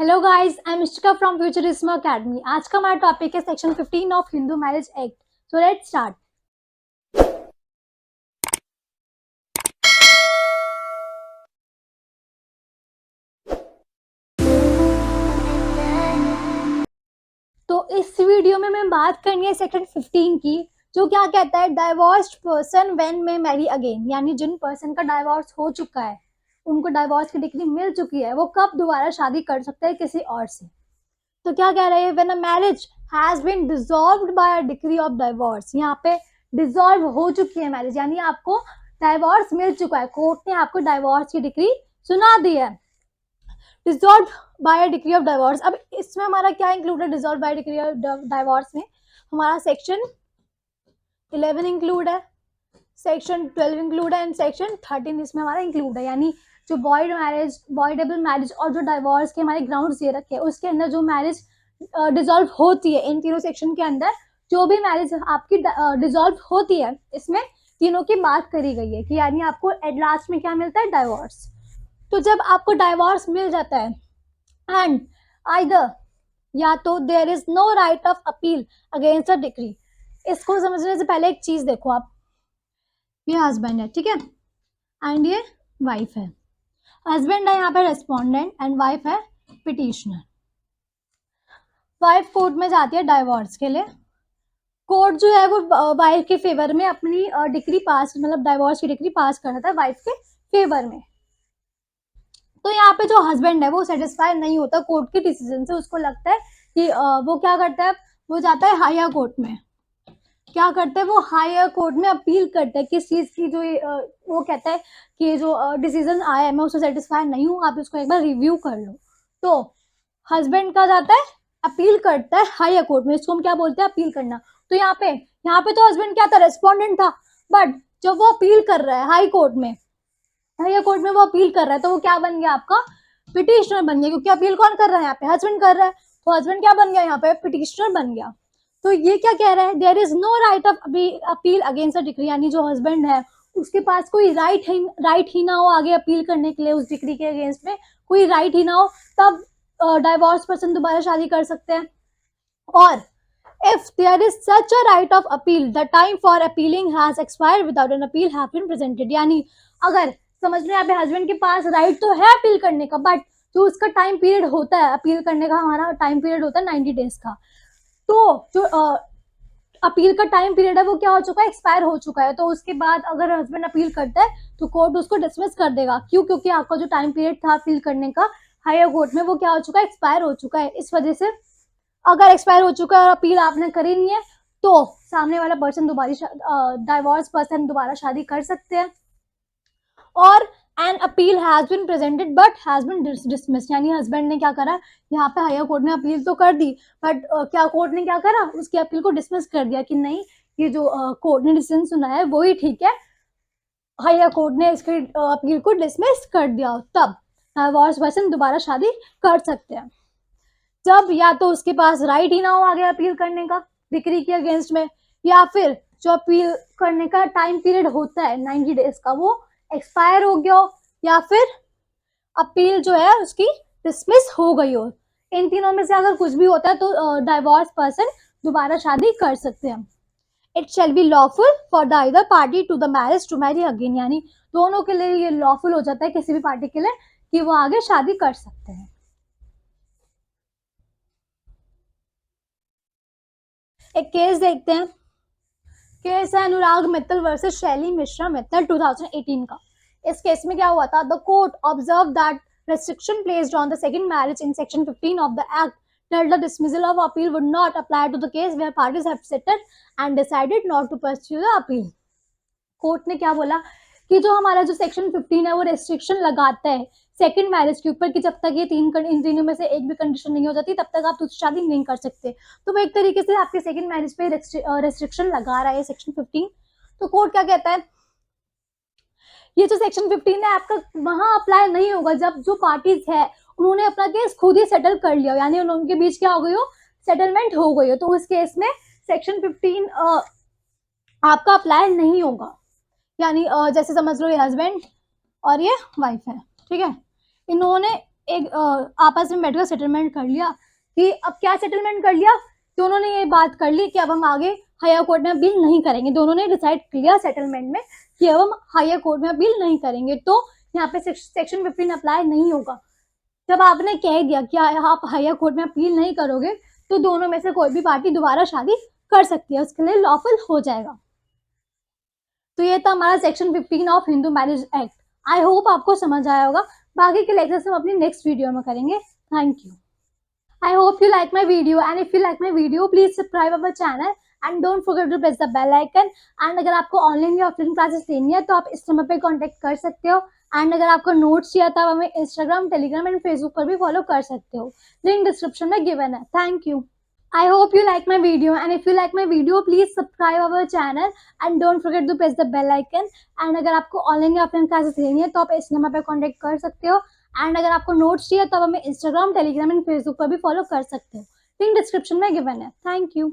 Hello guys, I am Ishtika from futurism academy. आज का हमारा टॉपिक है section 15 of Hindu marriage act. So let's start. तो इस वीडियो में मैं बात करनी है सेक्शन 15 की, जो क्या कहता है, डाइवोर्स्ड पर्सन व्हेन में मैरी अगेन, यानी जिन पर्सन का डाइवोर्स हो चुका है, उनको डाइवोर्स की डिग्री मिल चुकी है, वो कब दोबारा शादी कर सकते हैं किसी और से। तो क्या कह रहे हैं, when a marriage has been dissolved by a decree of divorce. यहाँ पे डिसॉल्व हो चुकी है मैरिज, यानी आपको डाइवोर्स मिल चुका है, कोर्ट ने आपको डाइवोर्स की डिग्री सुना दी है। Dissolve by a decree of divorce, अब इसमें हमारा क्या इंक्लूड है? Dissolve by decree of divorce में हमारा सेक्शन 11 इंक्लूड है, सेक्शन 12 इंक्लूड है एंड सेक्शन 13 इसमें हमारा इंक्लूड है। यानी जो बॉयड मैरिज, बॉयडेबल मैरिज और जो डाइवोर्स के हमारे ग्राउंड्स ये रखे हैं, उसके अंदर जो मैरिज डिसॉल्व होती है, इन तीनों सेक्शन के अंदर जो भी मैरिज आपकी डिसॉल्व होती है, इसमें तीनों की बात करी गई है कि यानी आपको एट लास्ट में क्या मिलता है? डाइवोर्स। तो जब आपको डाइवोर्स मिल जाता है एंड आइदर, या तो there is no right of appeal against a decree. इसको समझने से पहले एक चीज देखो आप, ये हस्बैंड है, ठीक है, एंड ये वाइफ है। हस्बैंड है यहाँ पे रेस्पोंडेंट एंड वाइफ है पिटिशनर। वाइफ कोर्ट में जाती है डाइवोर्स के लिए। कोर्ट जो है वो वाइफ के फेवर में अपनी डिग्री पास, मतलब डाइवोर्स की डिग्री पास कर देता है वाइफ के फेवर में। तो यहाँ पे जो हस्बैंड है वो सेटिस्फाई नहीं होता कोर्ट के डिसीजन से, उसको लगता है कि वो क्या करता है, वो जाता है हायर कोर्ट में। क्या करते हैं वो? हायर कोर्ट में अपील करते हैं किस चीज की, जो वो कहता है कि जो डिसीजन आया है मैं उससे सेटिस्फाई नहीं हूँ, आप इसको एक बार रिव्यू कर लो। तो हस्बैंड का जाता है, अपील करता है हायर कोर्ट में, इसको हम क्या बोलते हैं? अपील करना। तो यहाँ पे तो हस्बैंड क्या था? रेस्पोंडेंट था। बट जब वो अपील कर रहा है हाई कोर्ट में, हायर कोर्ट में वो अपील कर रहा है, तो वो क्या बन गया? आपका पिटिशनर बन गया, क्योंकि अपील कौन कर रहा है? यहाँ पे हस्बैंड कर रहा है। तो हस्बैंड क्या बन गया? यहाँ पे पिटिशनर बन गया। तो ये क्या कह रहा है? There is no right of appeal against a decree, यानी जो हस्बैंड है उसके पास कोई राइट ही ना हो आगे अपील करने के लिए, उस डिक्री के अगेंस्ट में कोई राइट ही ना हो, तब डाइवोर्स पर्सन दोबारा शादी कर सकते हैं। और if there is such a right of appeal, the time for appealing has expired without an appeal have been presented। यानी अगर समझ लो यहाँ पे हस्बैंड के पास राइट तो है अपील करने का, बट जो उसका टाइम पीरियड होता है अपील करने का, हमारा टाइम पीरियड होता है 90 डेज का, तो जो अपील का टाइम पीरियड है वो क्या हो चुका है? एक्सपायर हो चुका है। तो उसके बाद अगर हस्बैंड अपील करता है तो कोर्ट उसको डिसमिस कर देगा। क्यों? क्योंकि आपका जो टाइम पीरियड था अपील करने का हायर कोर्ट में, वो क्या हो चुका है? एक्सपायर हो चुका है। इस वजह से अगर एक्सपायर हो चुका है और अपील आपने करी नहीं है, तो सामने वाला पर्सन दोबारा डाइवोर्स पर्सन दोबारा शादी कर सकते हैं। Or an appeal has been presented but has been dismissed, यानी हस्बैंड ने क्या करा? यहाँ पे हायर कोर्ट ने अपील तो कर दी, बट क्या कोर्ट ने क्या करा? उसकी अपील को डिसमिस कर दिया कि नहीं, ये जो कोर्ट ने डिसीजन सुना है वही ठीक है। हायर कोर्ट ने इसके अपील को डिसमिस कर दिया। तब डाइवोर्स पर्सन दोबारा शादी कर सकते हैं, जब या तो उसके पास राइट ही ना हो आगे अपील करने का डिक्री के अगेंस्ट में, या फिर जो अपील करने का टाइम पीरियड होता है 90 डेज का वो एक्सपायर हो गया हो, या फिर अपील जो है उसकी डिसमिस हो गई हो। इन तीनों में से अगर कुछ भी होता है तो डाइवोर्स पर्सन दोबारा शादी कर सकते हैं। It shall be lawful for the other party to the marriage to marry again, यानी दोनों के लिए ये लॉफुल हो जाता है, किसी भी पार्टी के लिए, कि वो आगे शादी कर सकते हैं। एक केस देखते हैं। केस है अनुराग मित्तल वर्सेस शैली मिश्रा मित्तल 2018 का। इस केस में क्या हुआ था? The court observe that restriction placed on the second marriage in section 15 of the act that the dismissal of appeal would not apply to the case where parties have settled and decided not to pursue the appeal। Court ने क्या बोला कि जो हमारा जो section 15 है वो restriction लगाता है सेकंड मैरिज के ऊपर, कि जब तक ये इन तीनों में से एक भी कंडीशन नहीं हो जाती तब तक आप दूसरी शादी नहीं कर सकते। तो वो एक तरीके से आपके सेकंड मैरिज पे रेस्ट्रिक्शन लगा रहा है सेक्शन 15। तो कोर्ट क्या कहता है? ये जो सेक्शन 15 है आपका वहां अप्लाई नहीं होगा जब जो पार्टीज है उन्होंने अपना केस खुद ही सेटल कर लिया, यानी उनके बीच क्या हो गई हो? सेटलमेंट हो गई हो। तो उस केस में सेक्शन 15 आपका अप्लाई नहीं होगा। यानी जैसे समझ लो ये हस्बैंड और ये वाइफ है, ठीक है, इन्होंने एक आपस में बैठकर सेटलमेंट कर लिया कि अब क्या सेटलमेंट कर लिया, दोनों ने ये बात कर ली कि अब हम आगे हायर कोर्ट में अपील नहीं करेंगे। दोनों ने डिसाइड किया सेटलमेंट में कि अब हम हायर कोर्ट में अपील नहीं करेंगे, तो यहाँ पे सेक्शन 15 अप्लाई नहीं होगा। जब आपने कह दिया कि आप हायर कोर्ट में अपील नहीं करोगे, तो दोनों में से कोई भी पार्टी दोबारा शादी कर सकती है, उसके लिए लॉफुल हो जाएगा। तो ये था हमारा section 15 of Hindu marriage act. I hope आपको समझ आया होगा। बाकी के लेक्चर्स हम अपनी नेक्स्ट वीडियो में करेंगे। Thank you. I hope you like my video, and if you like my video, please subscribe our channel and don't forget to press the bell icon. And अगर आपको ऑनलाइन या offline classes लेनी है तो आप इस नंबर पे contact कर सकते हो। एंड अगर आपको नोट्स चाहिए तो आप हमें इंस्टाग्राम, टेलीग्राम एंड फेसबुक पर भी फॉलो कर सकते हो। लिंक डिस्क्रिप्शन में गिवन है। Thank you. I hope you like my video, and if you like my video, please subscribe our channel and don't forget to press the bell icon. And अगर आपको online या offline classes लेनी है तो आप इस number पर contact कर सकते हो। एंड अगर आपको नोट्स चाहिए तो आप हमें इंस्टाग्राम, टेलीग्राम एंड फेसबुक पर भी फॉलो कर सकते हो। लिंक डिस्क्रिप्शन में गिवन है। Thank you.